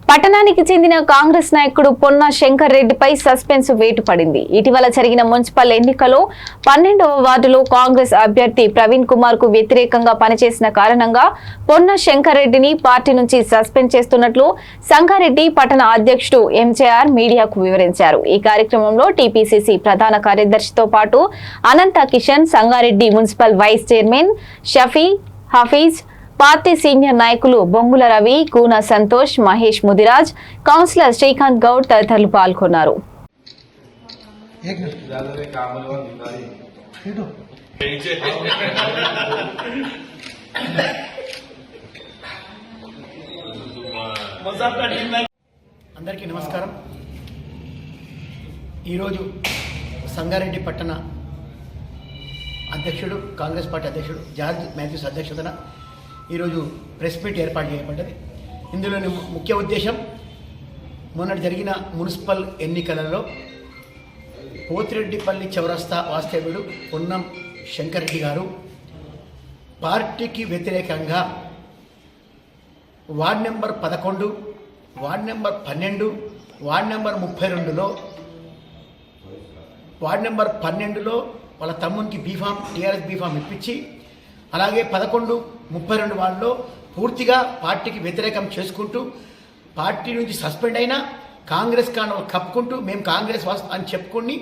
పట్టణానికి చెందిన కాంగ్రెస్ నాయకుడు పొన్న శంకర్ రెడ్డిపై సస్పెన్స్ వేటు పడింది. ఇటీవల జరిగిన మున్సిపల్ ఎన్నికలో 12వ వార్డులో కాంగ్రెస్ అభ్యర్థి ప్రవీణ్ కుమార్ కు వ్యతిరేకంగా పనిచేసిన కారణంగా పొన్న శంకర్ రెడ్డిని పార్టీ నుంచి సస్పెండ్ చేస్తున్నట్లు సంగారెడ్డి పట్టణ అధ్యక్షుడు ఎంజేఆర్ మీడియాకు వివరించారు. ఈ కార్యక్రమంలో టీపీసీసీ ప్రధాన కార్యదర్శితో పాటు Anantha Kishan, Sangareddy municipal vice chairman Shafi Hafeez, party senior నాయకులు బొంగుల రవి, కూన సంతోష్, మహేష్ ముదిరాజ్, కౌన్సిలర్ శ్రీకాంత్ గౌడ్ తదితరులు పాల్గొన్నారు. అందరికీ నమస్కారం. ఈరోజు సంగారెడ్డి పట్టణ అధ్యక్షుడు, కాంగ్రెస్ పార్టీ అధ్యక్షుడు జార్జ్ మాథ్యూస్ అధ్యక్షతన ఈరోజు ప్రెస్ మీట్ ఏర్పాటు చేయబడ్డది. ఇందులోని ముఖ్య ఉద్దేశం, మొన్నటి జరిగిన మున్సిపల్ ఎన్నికలలో పోతిరెడ్డిపల్లి చౌరస్తా వాస్తవ్యుడు పొన్నం శంకర్ రెడ్డి గారు పార్టీకి వ్యతిరేకంగా ward number 11, ward number 12, ward number 32లో వార్డ్ నెంబర్ 12లో వాళ్ళ తమ్మునికి టీఆర్ఎస్ బీఫామ్ ఇప్పించి, అలాగే 11, 32 వార్డులో పూర్తిగా పార్టీకి వ్యతిరేకం చేసుకుంటూ పార్టీ నుంచి సస్పెండ్ అయినా కాంగ్రెస్ కప్పుకుంటూ మేము కాంగ్రెస్ అని చెప్పుకొని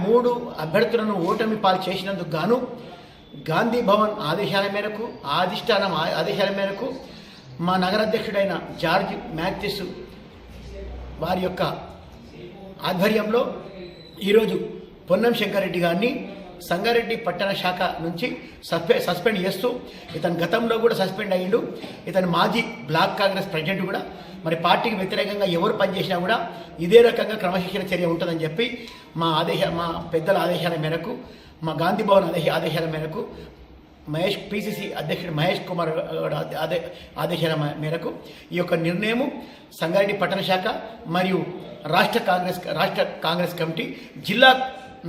3 అభ్యర్థులను ఓటమి పాలు చేసినందుకు గాను గాంధీ భవన్ ఆదేశాల మేరకు, అధిష్టానం ఆదేశాల మేరకు మా నగర అధ్యక్షుడైన జార్జ్ మాథ్యూస్ వారి యొక్క ఆధ్వర్యంలో ఈరోజు పొన్నం శంకర్ రెడ్డి గారిని సంగారెడ్డి పట్టణ శాఖ నుంచి సస్పెండ్ చేస్తూ, ఇతను గతంలో కూడా సస్పెండ్ అయ్యిండు. ఇతను మాజీ బ్లాక్ కాంగ్రెస్ ప్రెసిడెంట్ కూడా. మరి పార్టీకి వ్యతిరేకంగా ఎవరు పనిచేసినా కూడా ఇదే రకంగా క్రమశిక్షణ చర్య ఉంటుందని చెప్పి మా పెద్దల ఆదేశాల మేరకు, మా గాంధీ భవన్ ఆదేశాల మేరకు, పిసిసి అధ్యక్షుడు మహేష్ కుమార్ ఆదేశాల మేరకు ఈ యొక్క నిర్ణయము సంగారెడ్డి పట్టణ శాఖ మరియు రాష్ట్ర కాంగ్రెస్ కమిటీ జిల్లా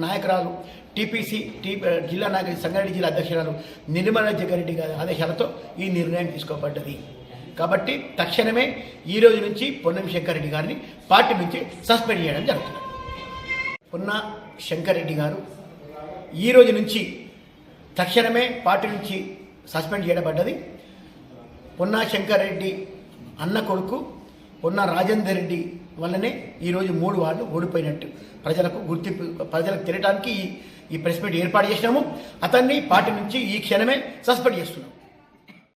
నాయకురాలు జిల్లా నాయకులు సంగారెడ్డి జిల్లా అధ్యక్షురాలు నిర్మల జగ్గారెడ్డి గారి ఆదేశాలతో ఈ నిర్ణయం తీసుకోబడ్డది. కాబట్టి తక్షణమే ఈ రోజు నుంచి పొన్నం శంకర్ రెడ్డి గారిని పార్టీ నుంచి సస్పెండ్ చేయడం జరుగుతుంది. పొన్న శంకర్ రెడ్డి గారు ఈ రోజు నుంచి తక్షణమే పార్టీ నుంచి సస్పెండ్ చేయబడ్డది. పొన్న శంకర్ రెడ్డి అన్న కొడుకు పొన్న రాజేందర్ రెడ్డి వల్లనే ఈరోజు 3 వార్డులు ఓడిపోయినట్టు ప్రజలకు తెలియడానికి ఈ ప్రెస్ మీట్ ఏర్పాటు చేసినాము. అతన్ని పార్టీ నుంచి ఈ క్షణమే సస్పెండ్ చేస్తున్నాం.